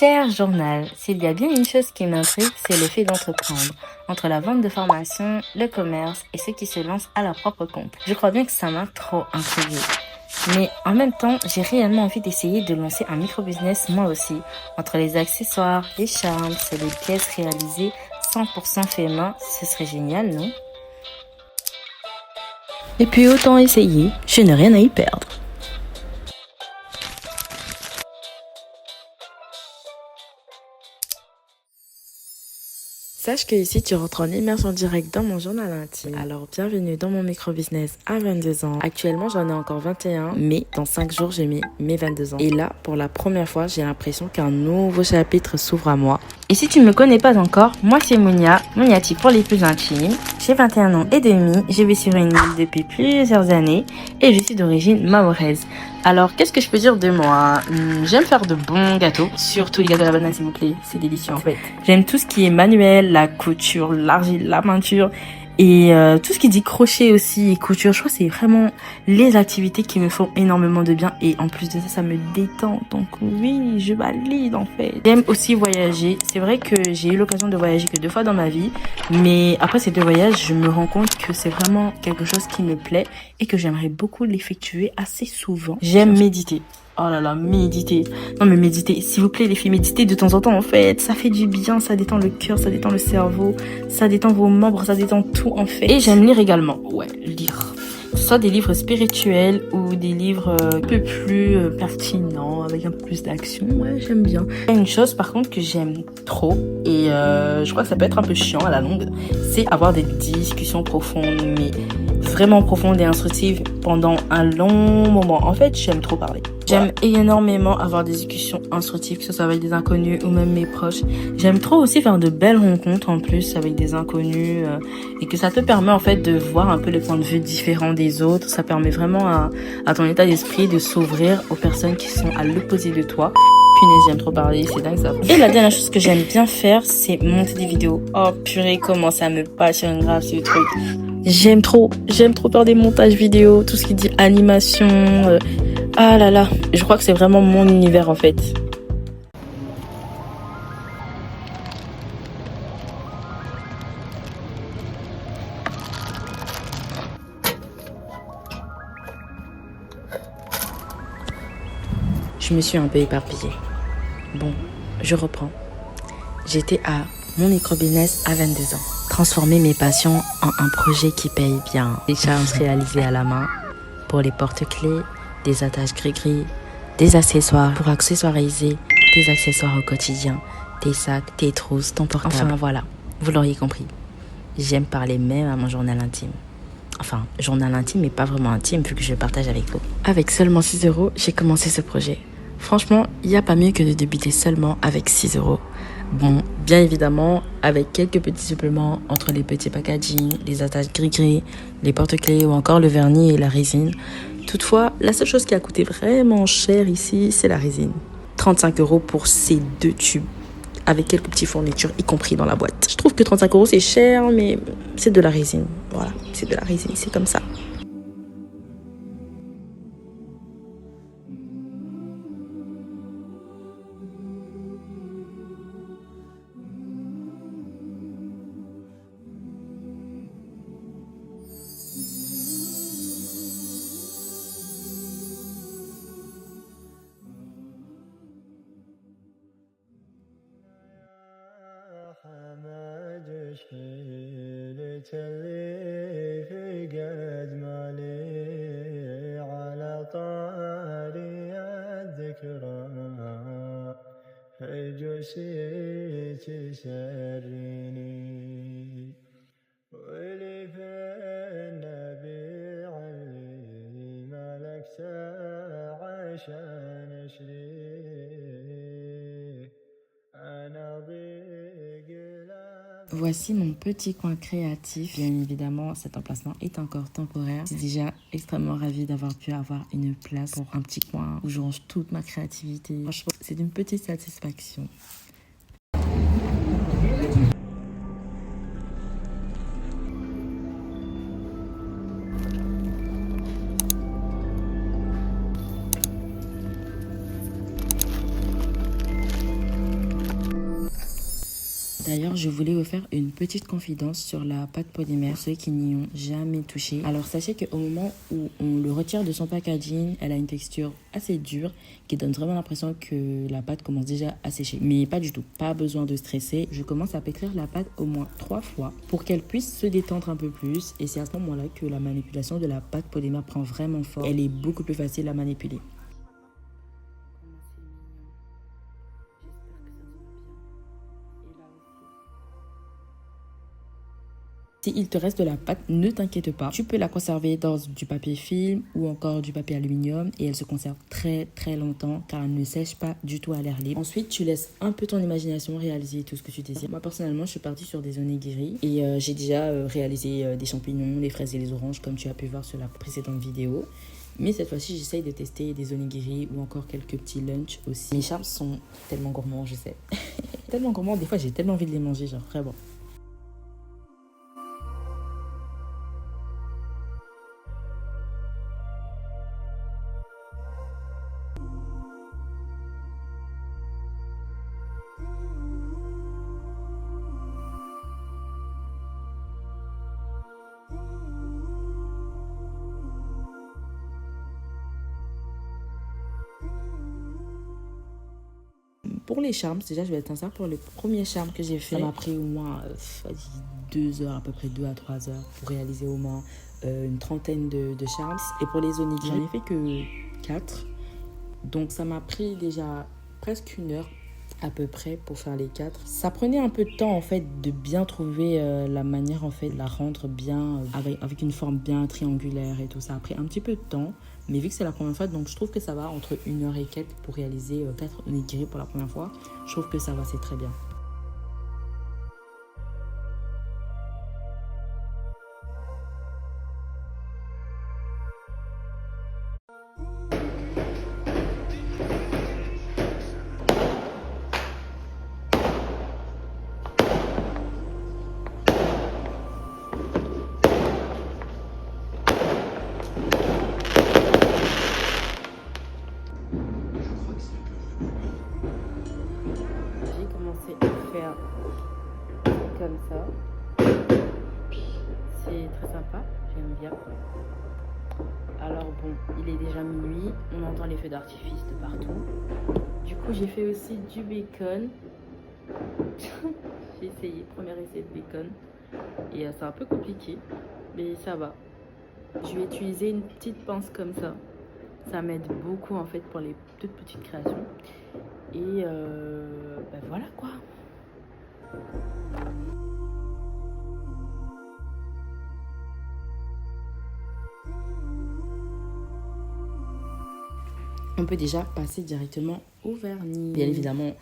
Cher journal, s'il y a bien une chose qui m'intrigue, c'est le fait d'entreprendre. Entre la vente de formation, le commerce et ceux qui se lancent à leur propre compte. Je crois bien que ça m'a trop intriguée. Mais en même temps, j'ai réellement envie d'essayer de lancer un micro-business moi aussi. Entre les accessoires, les charmes, c'est les pièces réalisées 100% fait main, ce serait génial, non? Et puis autant essayer, je n'ai rien à y perdre. Sache que ici, tu rentres en immersion directe dans mon journal intime. Alors, bienvenue dans mon micro-business à 22 ans. Actuellement, j'en ai encore 21, mais dans 5 jours, j'ai mis mes 22 ans. Et là, pour la première fois, j'ai l'impression qu'un nouveau chapitre s'ouvre à moi. Et si tu ne me connais pas encore, moi c'est Mounia, Mouniati pour les plus intimes. J'ai 21 ans et demi, je vis sur une île depuis plusieurs années et je suis d'origine mahoraise. Alors, qu'est-ce que je peux dire de moi? J'aime faire de bons gâteaux, surtout les gâteaux à la banane s'il vous plaît, c'est délicieux en fait. J'aime tout ce qui est manuel, la couture, l'argile, la peinture et tout ce qui dit crochet aussi et couture. Je crois que c'est vraiment les activités qui me font énormément de bien et en plus de ça, ça me détend. Donc oui, je valide en fait. J'aime aussi voyager. C'est vrai que j'ai eu l'occasion de voyager que 2 fois dans ma vie, mais après ces 2 voyages, je me rends compte que c'est vraiment quelque chose qui me plaît et que j'aimerais beaucoup l'effectuer assez souvent. J'aime méditer. Oh là là, méditer. Non mais méditer, s'il vous plaît les filles, méditez de temps en temps en fait. Ça fait du bien, ça détend le cœur, ça détend le cerveau, ça détend vos membres, ça détend tout en fait. Et j'aime lire également. Ouais, lire. Que ce soit des livres spirituels ou des livres un peu plus pertinents, avec un peu plus d'action. Ouais, j'aime bien. Il y a une chose par contre que j'aime trop et je crois que ça peut être un peu chiant à la longue, c'est avoir des discussions profondes, mais vraiment profondes et instructives pendant un long moment. En fait, j'aime trop parler. J'aime énormément avoir des discussions instructives, que ce soit avec des inconnus ou même mes proches. J'aime trop aussi faire de belles rencontres en plus avec des inconnus et que ça te permet en fait de voir un peu les points de vue différents des autres. Ça permet vraiment à ton état d'esprit de s'ouvrir aux personnes qui sont à l'opposé de toi. Punaise, j'aime trop parler, c'est dingue ça. Et la dernière chose que j'aime bien faire, c'est monter des vidéos. Oh purée, comment ça me passionne grave ce truc. J'aime trop faire des montages vidéo, tout ce qui dit animation. Ah là là, je crois que c'est vraiment mon univers en fait. Je me suis un peu éparpillée. Bon, je reprends. J'étais à mon micro-business à 22 ans. Transformer mes passions en un projet qui paye bien. Des charms réalisés à la main pour les porte-clés, des attaches gris-gris, des accessoires pour accessoiriser, des accessoires au quotidien, tes sacs, tes trousses, ton portable. Enfin voilà, vous l'auriez compris. J'aime parler même à mon journal intime. Enfin, journal intime mais pas vraiment intime vu que je le partage avec vous. Avec seulement 6 €, j'ai commencé ce projet. Franchement, il n'y a pas mieux que de débuter seulement avec 6 €. Bon, bien évidemment, avec quelques petits suppléments entre les petits packaging, les attaches gris-gris, les porte-clés ou encore le vernis et la résine. Toutefois, la seule chose qui a coûté vraiment cher ici, c'est la résine. 35 € pour ces 2 tubes, avec quelques petites fournitures, y compris dans la boîte. Je trouve que 35 € c'est cher, mais c'est de la résine. Voilà, c'est de la résine, c'est comme ça. Voici mon petit coin créatif. Bien évidemment, cet emplacement est encore temporaire. Je suis déjà extrêmement ravie d'avoir pu avoir une place pour un petit coin où je range toute ma créativité. Franchement, c'est une petite satisfaction. D'ailleurs, je voulais vous faire une petite confidence sur la pâte polymère, pour ceux qui n'y ont jamais touché. Alors, sachez qu'au moment où on le retire de son packaging, elle a une texture assez dure qui donne vraiment l'impression que la pâte commence déjà à sécher. Mais pas du tout, pas besoin de stresser. Je commence à pétrir la pâte au moins 3 fois pour qu'elle puisse se détendre un peu plus. Et c'est à ce moment-là que la manipulation de la pâte polymère prend vraiment forme. Elle est beaucoup plus facile à manipuler. S'il te reste de la pâte, ne t'inquiète pas. Tu peux la conserver dans du papier film ou encore du papier aluminium et elle se conserve très très longtemps car elle ne sèche pas du tout à l'air libre. Ensuite, tu laisses un peu ton imagination réaliser tout ce que tu désires. Moi personnellement, je suis partie sur des onigiri et j'ai déjà réalisé des champignons, les fraises et les oranges comme tu as pu voir sur la précédente vidéo. Mais cette fois-ci, j'essaye de tester des onigiri ou encore quelques petits lunchs aussi. Mes charmes sont tellement gourmands, je sais. Tellement gourmands, des fois j'ai tellement envie de les manger, genre vraiment. Pour les charms, déjà je vais être sincère, pour le premier charme que j'ai fait, ça m'a pris au moins 2 heures, à peu près 2 à 3 heures pour réaliser au moins une trentaine de charms. Et pour les onigiri, j'en ai fait que 4. Donc ça m'a pris déjà presque 1 heure à peu près pour faire les 4. Ça prenait un peu de temps en fait de bien trouver la manière en fait de la rendre bien avec une forme bien triangulaire et tout. Ça a pris un petit peu de temps, mais vu que c'est la première fois, donc je trouve que ça va entre 1 heure et quelques pour réaliser 4 onigiri pour la première fois. Je trouve que ça va, c'est très bien. J'ai commencé à faire comme ça. C'est très sympa, j'aime bien. Alors bon, il est déjà minuit, on entend les feux d'artifice de partout. Du coup, j'ai fait aussi du bacon. J'ai essayé, premier essai de bacon. Et c'est un peu compliqué, mais ça va. Je vais utiliser une petite pince comme ça. Ça m'aide beaucoup en fait pour les toutes petites créations. Et ben voilà quoi. On peut déjà passer directement au vernis. Bien évidemment,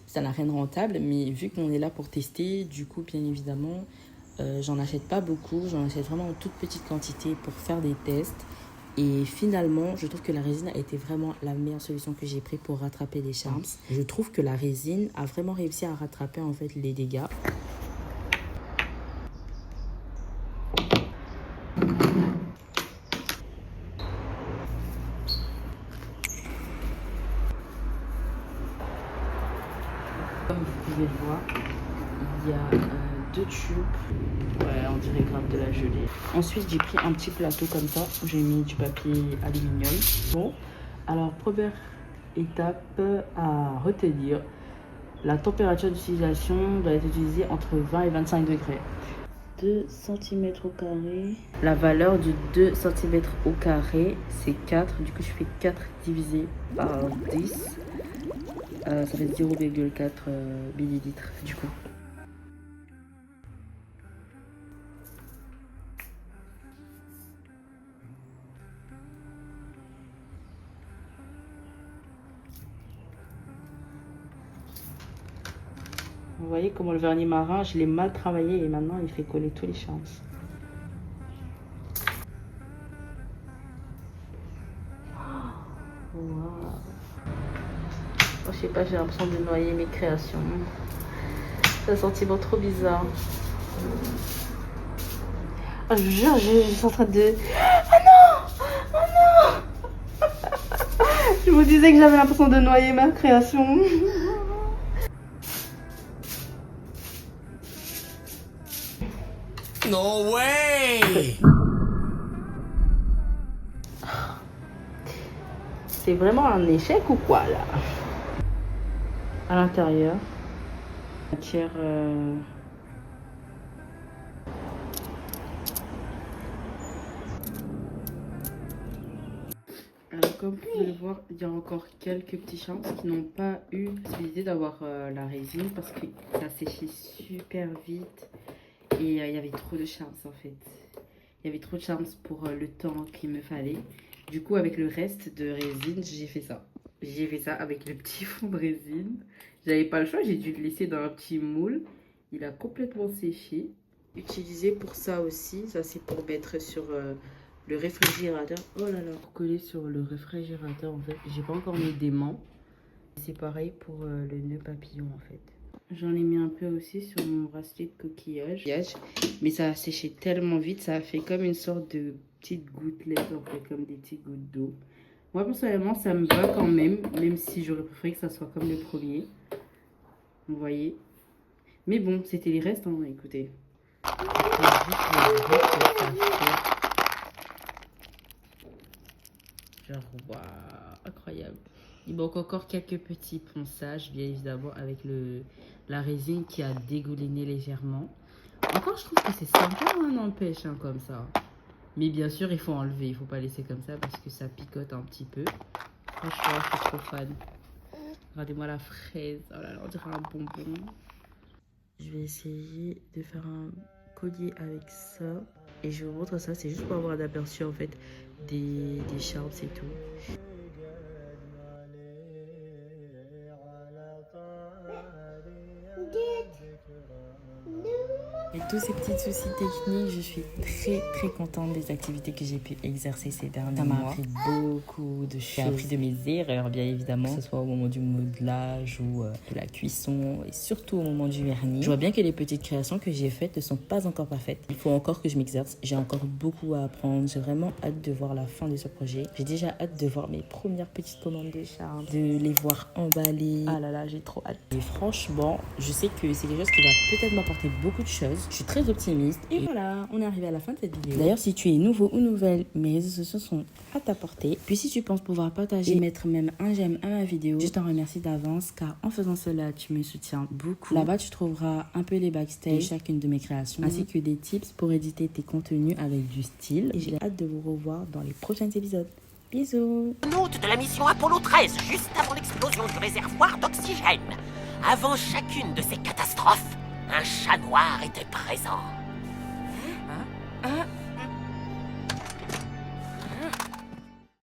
ça n'a rien de rentable, mais vu qu'on est là pour tester, du coup, bien évidemment, j'en achète pas beaucoup. J'en achète vraiment en toute petite quantité pour faire des tests. Et finalement, je trouve que la résine a été vraiment la meilleure solution que j'ai prise pour rattraper les charms. Je trouve que la résine a vraiment réussi à rattraper en fait les dégâts. Comme vous pouvez le voir, il y a 2 tubes. Ouais, on dirait grave de la gelée. Ensuite, j'ai pris un petit plateau comme ça où j'ai mis du papier aluminium. Bon, alors première étape à retenir, la température d'utilisation doit être utilisée entre 20 et 25 degrés. 2 cm au carré. La valeur de 2 cm au carré, c'est 4. Du coup, je fais 4 divisé par 10. Ça fait 0,4 millilitres du coup. Vous voyez comment le vernis marin, je l'ai mal travaillé et maintenant il fait coller tous les charms. Wow. Oh, je sais pas, j'ai l'impression de noyer mes créations. C'est un sentiment trop bizarre. Oh, je vous jure, je suis en train de... Oh non! Oh non! Je vous disais que j'avais l'impression de noyer ma création. No way! C'est vraiment un échec ou quoi là? À l'intérieur, matière. Alors comme vous pouvez le voir, il y a encore quelques petits charms qui n'ont pas eu la possibilité d'avoir la résine parce que ça séchait super vite et il y avait trop de charms en fait. Il y avait trop de charms pour le temps qu'il me fallait. Du coup avec le reste de résine, j'ai fait ça. J'ai fait ça avec le petit fond de résine. J'avais pas le choix, j'ai dû le laisser dans un petit moule. Il a complètement séché. Utilisé pour ça aussi, ça c'est pour mettre sur le réfrigérateur. Oh là là, pour coller sur le réfrigérateur en fait. J'ai pas encore mis d'aimant. C'est pareil pour le nœud papillon en fait. J'en ai mis un peu aussi sur mon bracelet de coquillage. Mais ça a séché tellement vite, ça a fait comme une sorte de petite gouttelette en fait, comme des petites gouttes d'eau. Moi personnellement ça me va quand même, même si j'aurais préféré que ça soit comme le premier. Vous voyez. Mais bon, c'était les restes, hein, écoutez. Genre, waouh, incroyable. Il manque encore quelques petits ponçages, bien évidemment, avec la résine qui a dégouliné légèrement. Encore, je trouve que c'est sympa, hein, n'empêche, hein, comme ça. Mais bien sûr, il faut enlever, il faut pas laisser comme ça parce que ça picote un petit peu. Franchement, je suis trop fan. Regardez-moi la fraise, oh là là, on dirait un bonbon. Je vais essayer de faire un collier avec ça. Et je vous montre ça, c'est juste pour avoir un aperçu en fait des charmes et tout. Avec tous ces petits soucis techniques, je suis très contente des activités que j'ai pu exercer ces derniers mois. Ça m'a appris beaucoup de choses. J'ai appris de mes erreurs, bien évidemment, que ce soit au moment du modelage ou de la cuisson et surtout au moment du vernis. Je vois bien que les petites créations que j'ai faites ne sont pas encore parfaites. Il faut encore que je m'exerce. J'ai encore beaucoup à apprendre. J'ai vraiment hâte de voir la fin de ce projet. J'ai déjà hâte de voir mes premières petites commandes de charme, de les voir emballées. Ah là là, j'ai trop hâte. Et franchement, je sais que c'est quelque chose qui va peut-être m'apporter beaucoup de choses. Je suis très optimiste. Et voilà, on est arrivé à la fin de cette vidéo. D'ailleurs, si tu es nouveau ou nouvelle, mes réseaux sociaux sont à ta portée. Puis si tu penses pouvoir partager et mettre même un j'aime à ma vidéo, je t'en remercie d'avance car en faisant cela, tu me soutiens beaucoup. Là-bas, tu trouveras un peu les backstage de chacune de mes créations ainsi que des tips pour éditer tes contenus avec du style. Et j'ai hâte de vous revoir dans les prochains épisodes. Bisous. Note de la mission Apollo 13, juste avant l'explosion du réservoir d'oxygène. Avant chacune de ces catastrophes, un chat noir était présent. Ah